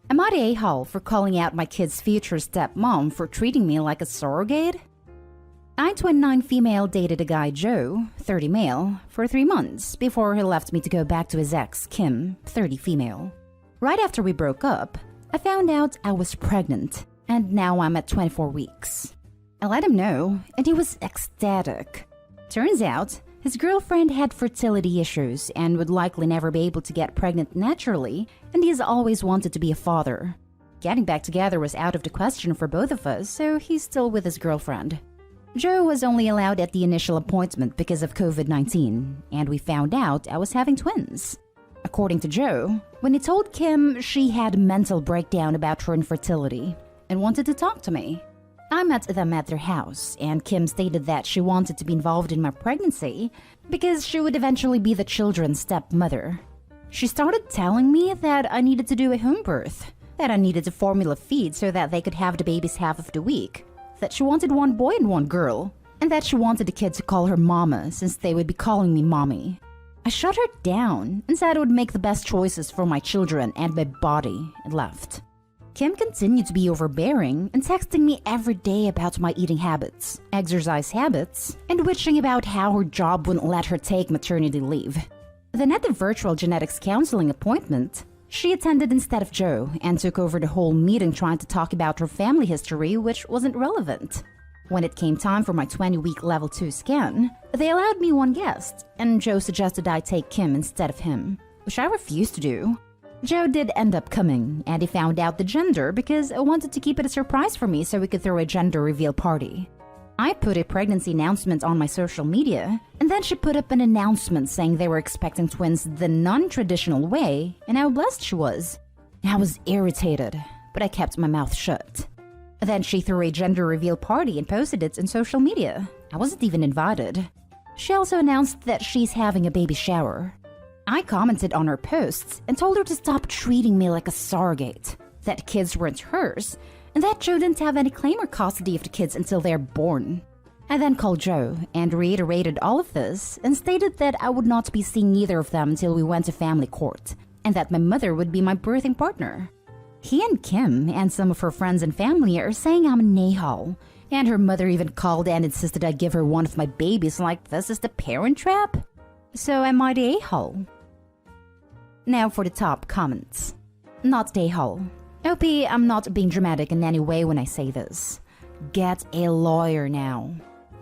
Am I the a-hole for calling out my kid's future stepmom for treating me like a surrogate? I, 29 female, dated a guy Joe, 30 male, for 3 months before he left me to go back to his ex, Kim, 30 female. Right after we broke up, I found out I was pregnant, and now I'm at 24 weeks. I let him know, and he was ecstatic. Turns out, his girlfriend had fertility issues and would likely never be able to get pregnant naturally, and he has always wanted to be a father. Getting back together was out of the question for both of us, so he's still with his girlfriend. Joe was only allowed at the initial appointment because of COVID-19, and we found out I was having twins. According to Joe, when he told Kim, she had a mental breakdown about her infertility and wanted to talk to me. I met them at their house, and Kim stated that she wanted to be involved in my pregnancy because she would eventually be the children's stepmother. She started telling me that I needed to do a home birth, that I needed to formula feed so that they could have the babies half of the week, that she wanted one boy and one girl, and that she wanted the kid to call her mama since they would be calling me mommy. I shut her down and said I would make the best choices for my children and my body, and left. Kim continued to be overbearing and texting me every day about my eating habits, exercise habits, and witching about how her job wouldn't let her take maternity leave. Then at the virtual genetics counseling appointment, she attended instead of Joe and took over the whole meeting trying to talk about her family history, which wasn't relevant. When it came time for my 20-week level 2 scan, they allowed me one guest, and Joe suggested I take Kim instead of him, which I refused to do. Joe did end up coming, and he found out the gender because I wanted to keep it a surprise for me so we could throw a gender reveal party. I put a pregnancy announcement on my social media, and then she put up an announcement saying they were expecting twins the non-traditional way and how blessed she was. I was irritated, but I kept my mouth shut. Then she threw a gender reveal party and posted it in social media. I wasn't even invited. She also announced that she's having a baby shower. I commented on her posts and told her to stop treating me like a surrogate, that kids weren't hers, and that Joe didn't have any claim or custody of the kids until they're born. I then called Joe and reiterated all of this and stated that I would not be seeing either of them until we went to family court, and that my mother would be my birthing partner. He and Kim and some of her friends and family are saying I'm an a-hole, and her mother even called and insisted I give her one of my babies like this is the parent trap? So am I the a-hole? Now for the top comments. Not the a-hole. OP, I'm not being dramatic in any way when I say this. Get a lawyer now.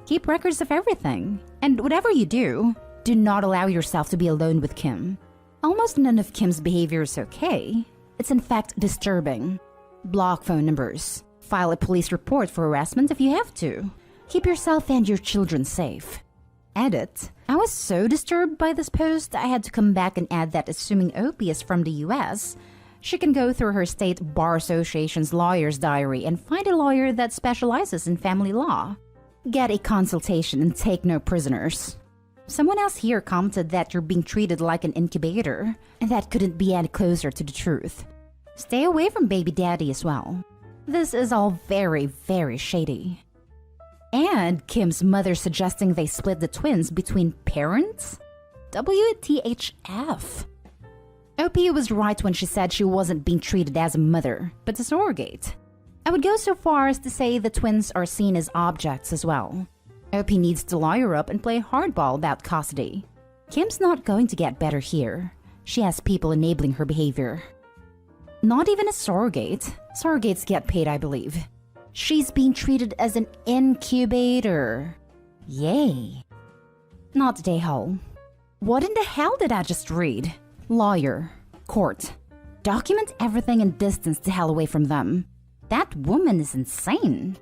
Keep records of everything. And whatever you do, do not allow yourself to be alone with Kim. Almost none of Kim's behavior is okay. It's in fact disturbing. Block phone numbers. File a police report for harassment if you have to. Keep yourself and your children safe. Edit. I was so disturbed by this post, I had to come back and add that assuming OP is from the US, she can go through her state bar association's lawyer's diary and find a lawyer that specializes in family law. Get a consultation and take no prisoners. Someone else here commented that you're being treated like an incubator, and that couldn't be any closer to the truth. Stay away from baby daddy as well. This is all very, very shady. And Kim's mother suggesting they split the twins between parents? WTHF. OP was right when she said she wasn't being treated as a mother, but a surrogate. I would go so far as to say the twins are seen as objects as well. OP needs to lawyer up and play hardball about custody. Kim's not going to get better here. She has people enabling her behavior. Not even a surrogate. Surrogates get paid, I believe. She's being treated as an incubator. Yay. Not day-hole. What in the hell did I just read? Lawyer. Court. Document everything and distance the hell away from them. That woman is insane.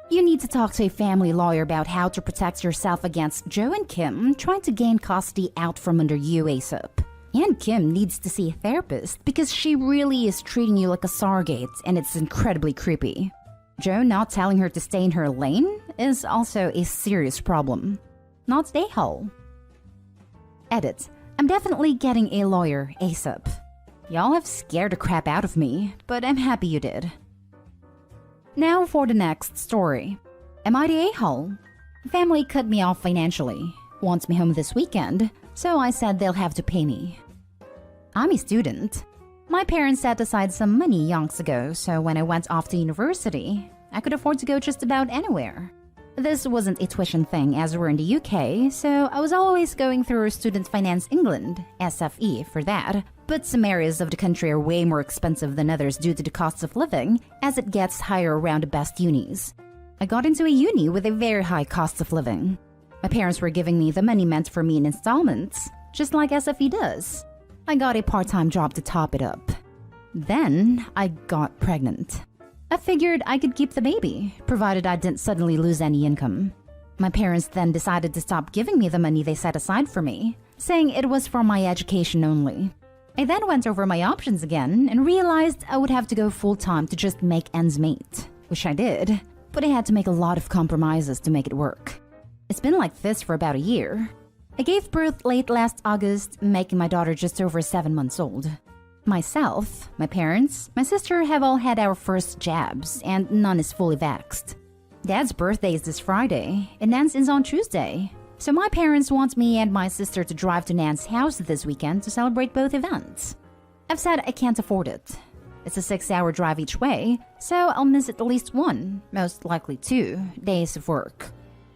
You need to talk to a family lawyer about how to protect yourself against Joe and Kim trying to gain custody out from under you ASAP. And Kim needs to see a therapist because she really is treating you like a surrogate and it's incredibly creepy. Joe not telling her to stay in her lane is also a serious problem. Not a hole. Edit. I'm definitely getting a lawyer ASAP. Y'all have scared the crap out of me, but I'm happy you did. Now for the next story. Am I the a-hole? Family cut me off financially, wants me home this weekend, so I said they'll have to pay me. I'm a student. My parents set aside some money yonks ago, so when I went off to university, I could afford to go just about anywhere. This wasn't a tuition thing as we're in the UK, so I was always going through Student Finance England, SFE, for that. But some areas of the country are way more expensive than others due to the cost of living, as it gets higher around the best unis. I got into a uni with a very high cost of living. My parents were giving me the money meant for me in installments, just like SFE does. I got a part-time job to top it up. Then I got pregnant. I figured I could keep the baby, provided I didn't suddenly lose any income. My parents then decided to stop giving me the money they set aside for me, saying it was for my education only. I then went over my options again and realized I would have to go full-time to just make ends meet, which I did, but I had to make a lot of compromises to make it work. It's been like this for about a year. I gave birth late last August, making my daughter just over 7 months old. Myself, my parents, my sister have all had our first jabs, and none is fully vaxxed. Dad's birthday is this Friday, and Nan's is on Tuesday. So my parents want me and my sister to drive to Nan's house this weekend to celebrate both events. I've said I can't afford it. It's a 6-hour drive each way, so I'll miss at least 1, most likely 2, days of work.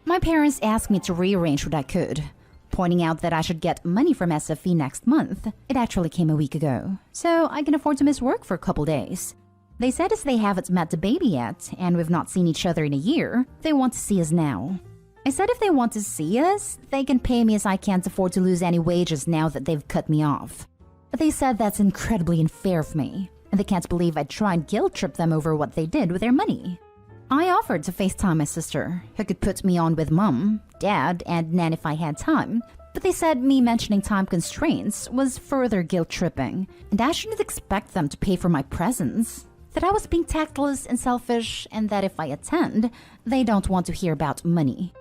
My parents asked me to rearrange what I could, pointing out that I should get money from SFE next month. It actually came a week ago, so I can afford to miss work for a couple days. They said as they haven't met the baby yet, and we've not seen each other in a year, they want to see us now. I said if they want to see us, they can pay me as I can't afford to lose any wages now that they've cut me off. But they said that's incredibly unfair of me, and they can't believe I'd try and guilt trip them over what they did with their money. I offered to FaceTime my sister, who could put me on with Mum, Dad, and Nan if I had time, but they said me mentioning time constraints was further guilt-tripping, and I shouldn't expect them to pay for my presence, that I was being tactless and selfish, and that if I attend, they don't want to hear about money.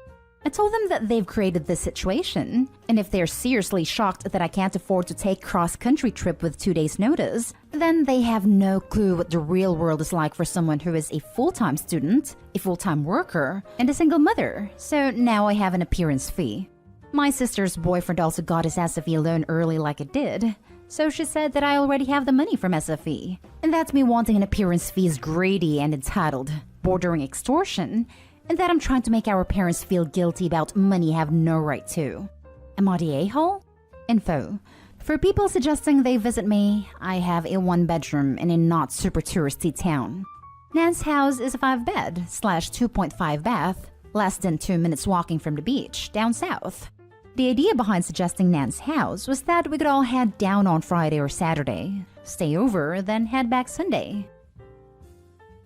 I told them that they've created this situation, and if they're seriously shocked that I can't afford to take cross-country trip with 2 days' notice, then they have no clue what the real world is like for someone who is a full-time student, a full-time worker, and a single mother, so now I have an appearance fee. My sister's boyfriend also got his SFE loan early like it did, so she said that I already have the money from SFE, and that me wanting an appearance fee is greedy and entitled, bordering extortion, and that I'm trying to make our parents feel guilty about money I have no right to. Am I the a-hole? Info. For people suggesting they visit me, I have a 1-bedroom in a not super touristy town. Nan's house is a 5-bed/2.5 bath, less than 2 minutes walking from the beach, down south. The idea behind suggesting Nan's house was that we could all head down on Friday or Saturday, stay over, then head back Sunday.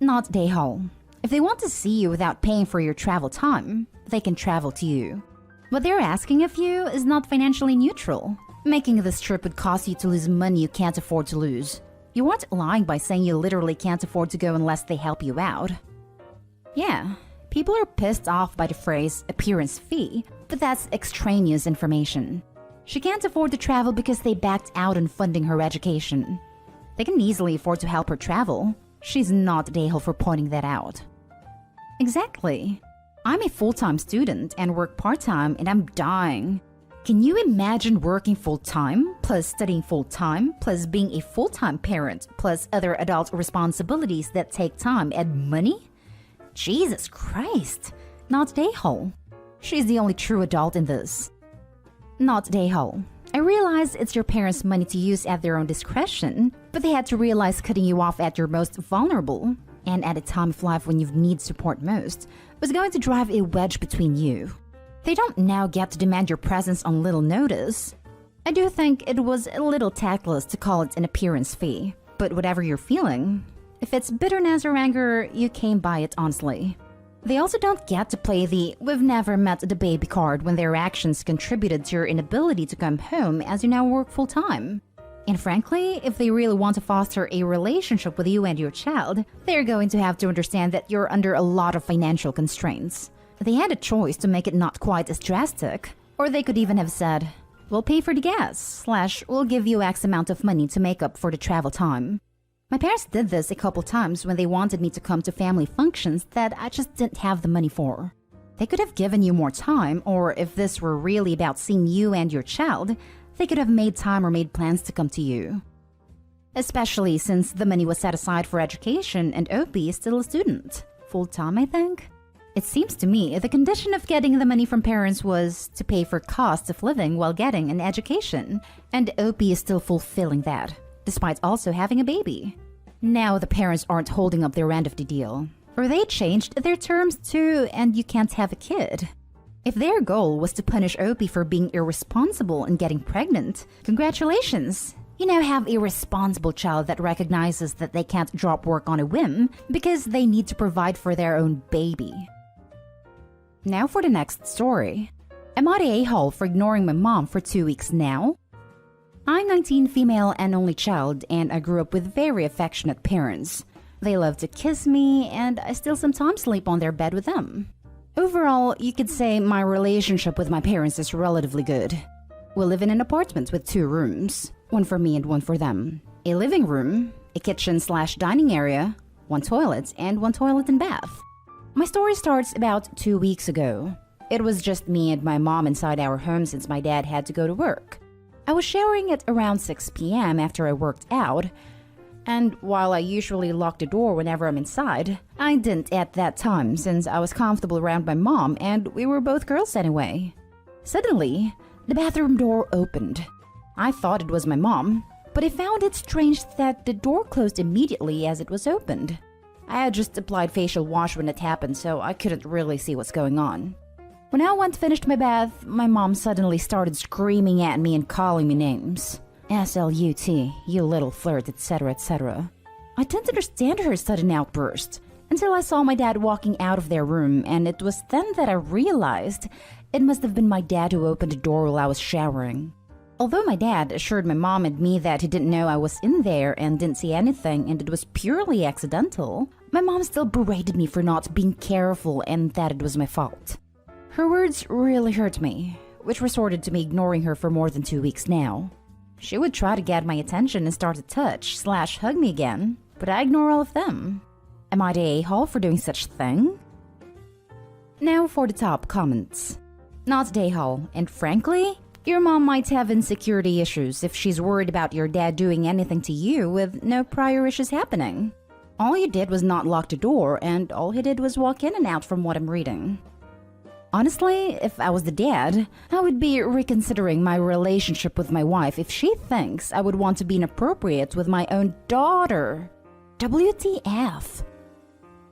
Not day hole. If they want to see you without paying for your travel time, they can travel to you. What they're asking of you is not financially neutral. Making this trip would cause you to lose money you can't afford to lose. You aren't lying by saying you literally can't afford to go unless they help you out. Yeah, people are pissed off by the phrase appearance fee, but that's extraneous information. She can't afford to travel because they backed out on funding her education. They can easily afford to help her travel. She's not the a-hole for pointing that out. Exactly. I'm a full-time student and work part-time and I'm dying. Can you imagine working full-time, plus studying full-time, plus being a full-time parent, plus other adult responsibilities that take time and money? Jesus Christ. Not the a-hole. She's the only true adult in this. Not the a-hole. I realize it's your parents' money to use at their own discretion, but they had to realize cutting you off at your most vulnerable, and at a time of life when you need support most, was going to drive a wedge between you. They don't now get to demand your presence on little notice. I do think it was a little tactless to call it an appearance fee, but whatever you're feeling, if it's bitterness or anger, you came by it honestly. They also don't get to play the "we've never met the baby" card when their actions contributed to your inability to come home as you now work full-time. And frankly, if they really want to foster a relationship with you and your child, they're going to have to understand that you're under a lot of financial constraints. They had a choice to make it not quite as drastic, or they could even have said, "We'll pay for the gas," / "We'll give you X amount of money to make up for the travel time." My parents did this a couple times when they wanted me to come to family functions that I just didn't have the money for. They could have given you more time, or if this were really about seeing you and your child, they could have made time or made plans to come to you. Especially since the money was set aside for education and Opie is still a student. Full-time, I think? It seems to me the condition of getting the money from parents was to pay for costs of living while getting an education, and Opie is still fulfilling that, despite also having a baby. Now the parents aren't holding up their end of the deal. Or they changed their terms too, and you can't have a kid. If their goal was to punish Opie for being irresponsible and getting pregnant, congratulations! You now have a responsible child that recognizes that they can't drop work on a whim because they need to provide for their own baby. Now for the next story. Am I the a-hole for ignoring my mom for 2 weeks now? I'm 19, female and only child, and I grew up with very affectionate parents. They love to kiss me, and I still sometimes sleep on their bed with them. Overall, you could say my relationship with my parents is relatively good. We live in an apartment with 2 rooms, one for me and one for them. A living room, a kitchen/dining area, 1 toilet, and 1 toilet and bath. My story starts about 2 weeks ago. It was just me and my mom inside our home since my dad had to go to work. I was showering at around 6 p.m. after I worked out, and while I usually lock the door whenever I'm inside, I didn't at that time since I was comfortable around my mom and we were both girls anyway. Suddenly, the bathroom door opened. I thought it was my mom, but I found it strange that the door closed immediately as it was opened. I had just applied facial wash when it happened, so I couldn't really see what's going on. When I went finished my bath, my mom suddenly started screaming at me and calling me names. SLUT, you little flirt, etc., etc. I didn't understand her sudden outburst until I saw my dad walking out of their room, and it was then that I realized it must have been my dad who opened the door while I was showering. Although my dad assured my mom and me that he didn't know I was in there and didn't see anything and it was purely accidental, my mom still berated me for not being careful and that it was my fault. Her words really hurt me, which resorted to me ignoring her for more than 2 weeks now. She would try to get my attention and start to touch/hug me again, but I ignore all of them. Am I the a-hole for doing such thing? Now for the top comments. Not the a-hole, and frankly, your mom might have insecurity issues if she's worried about your dad doing anything to you with no prior issues happening. All you did was not lock the door, and all he did was walk in and out from what I'm reading. Honestly, if I was the dad, I would be reconsidering my relationship with my wife if she thinks I would want to be inappropriate with my own daughter. WTF?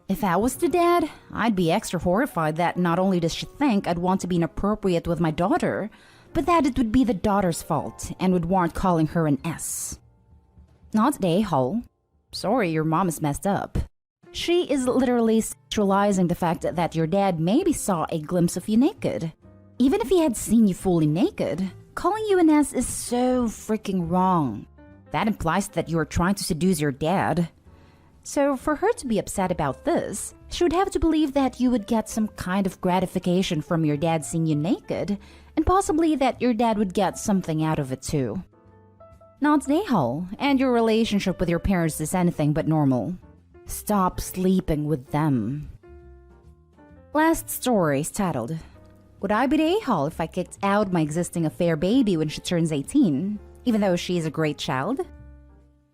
If I was the dad, I'd be extra horrified that not only does she think I'd want to be inappropriate with my daughter, but that it would be the daughter's fault and would warrant calling her an S. Not the a-hole. Sorry, your mom is messed up. She is literally sexualizing the fact that your dad maybe saw a glimpse of you naked. Even if he had seen you fully naked, calling you an S is so freaking wrong. That implies that you are trying to seduce your dad. So for her to be upset about this, she would have to believe that you would get some kind of gratification from your dad seeing you naked, and possibly that your dad would get something out of it too. Not the a-hole, and your relationship with your parents is anything but normal. Stop sleeping with them. Last story is titled, Would I be the a-hole if I kicked out my existing affair baby when she turns 18, even though she is a great child?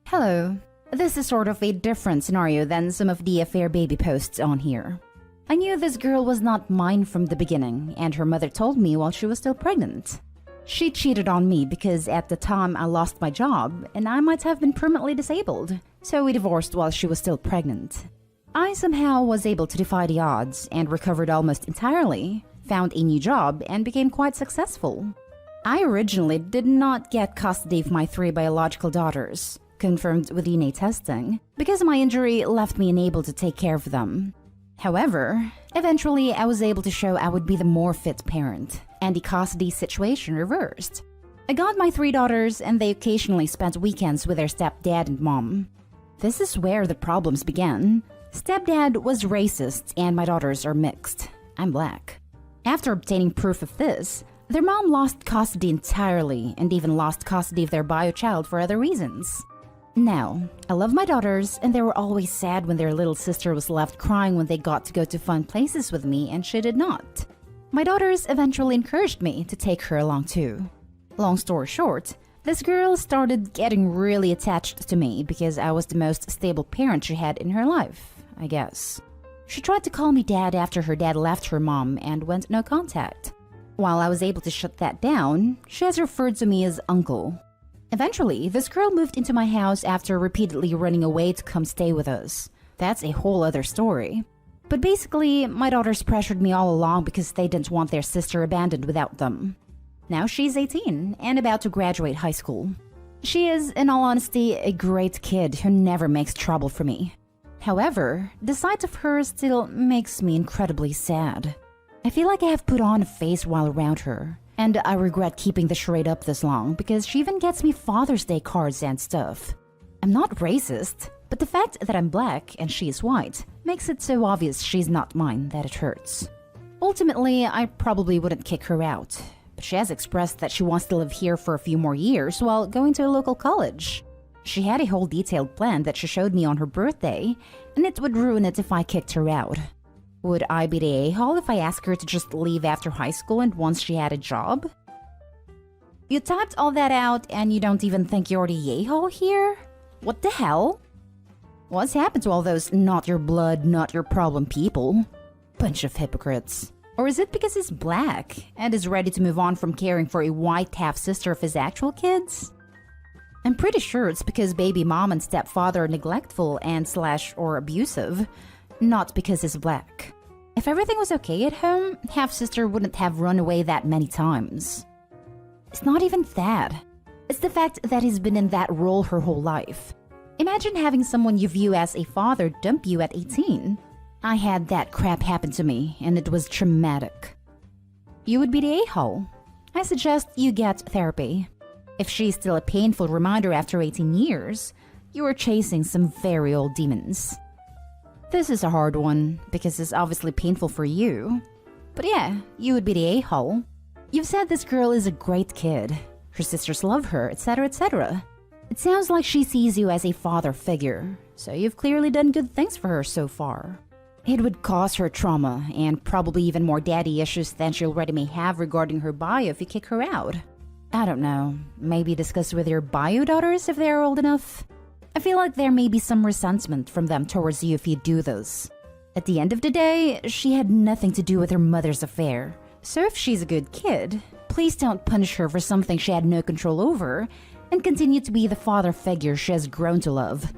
Hello. This is sort of a different scenario than some of the affair baby posts on here. I knew this girl was not mine from the beginning, and her mother told me while she was still pregnant. She cheated on me because at the time I lost my job and I might have been permanently disabled, so we divorced while she was still pregnant. I somehow was able to defy the odds and recovered almost entirely, found a new job, and became quite successful. I originally did not get custody of my 3 biological daughters, confirmed with DNA testing, because my injury left me unable to take care of them. However, eventually I was able to show I would be the more fit parent, and the custody situation reversed. I got my 3 daughters, and they occasionally spent weekends with their stepdad and mom. This is where the problems began. Stepdad was racist, and my daughters are mixed. I'm black. After obtaining proof of this, their mom lost custody entirely, and even lost custody of their bio child for other reasons. Now, I love my daughters, and they were always sad when their little sister was left crying when they got to go to fun places with me and she did not. My daughters eventually encouraged me to take her along too. Long story short, This girl started getting really attached to me because I was the most stable parent she had in her life, I guess. She tried to call me dad after her dad left her mom and went no contact. While I was able to shut that down, she has referred to me as uncle. Eventually, this girl moved into my house after repeatedly running away to come stay with us. That's a whole other story. But basically, my daughters pressured me all along because they didn't want their sister abandoned without them. Now she's 18 and about to graduate high school. She is, in all honesty, a great kid who never makes trouble for me. However, the sight of her still makes me incredibly sad. I feel like I have put on a face while around her, and I regret keeping the charade up this long because she even gets me Father's Day cards and stuff. I'm not racist, but the fact that I'm black and she is white makes it so obvious she's not mine that it hurts. Ultimately, I probably wouldn't kick her out, but she has expressed that she wants to live here for a few more years while going to a local college. She had a whole detailed plan that she showed me on her birthday, and it would ruin it if I kicked her out. Would I be the a-hole if I asked her to just leave after high school and once she had a job? You typed all that out and you don't even think you're the a-hole here? What the hell? What's happened to all those not your blood, not your problem people? Bunch of hypocrites. Or is it because he's black and is ready to move on from caring for a white half-sister of his actual kids? I'm pretty sure it's because baby mom and stepfather are neglectful and or abusive, not because he's black. If everything was okay at home, half-sister wouldn't have run away that many times. It's not even that. It's the fact that he's been in that role her whole life. Imagine having someone you view as a father dump you at 18. I had that crap happen to me, and it was traumatic. You would be the a-hole. I suggest you get therapy. If she's still a painful reminder after 18 years, you are chasing some very old demons. This is a hard one, because it's obviously painful for you. But yeah, you would be the a-hole. You've said this girl is a great kid. Her sisters love her, etc., etc. It sounds like she sees you as a father figure, so you've clearly done good things for her so far. It would cause her trauma, and probably even more daddy issues than she already may have regarding her bio if you kick her out. I don't know, maybe discuss with your bio daughters if they're old enough? I feel like there may be some resentment from them towards you if you do this. At the end of the day, she had nothing to do with her mother's affair. So if she's a good kid, please don't punish her for something she had no control over, and continue to be the father figure she has grown to love.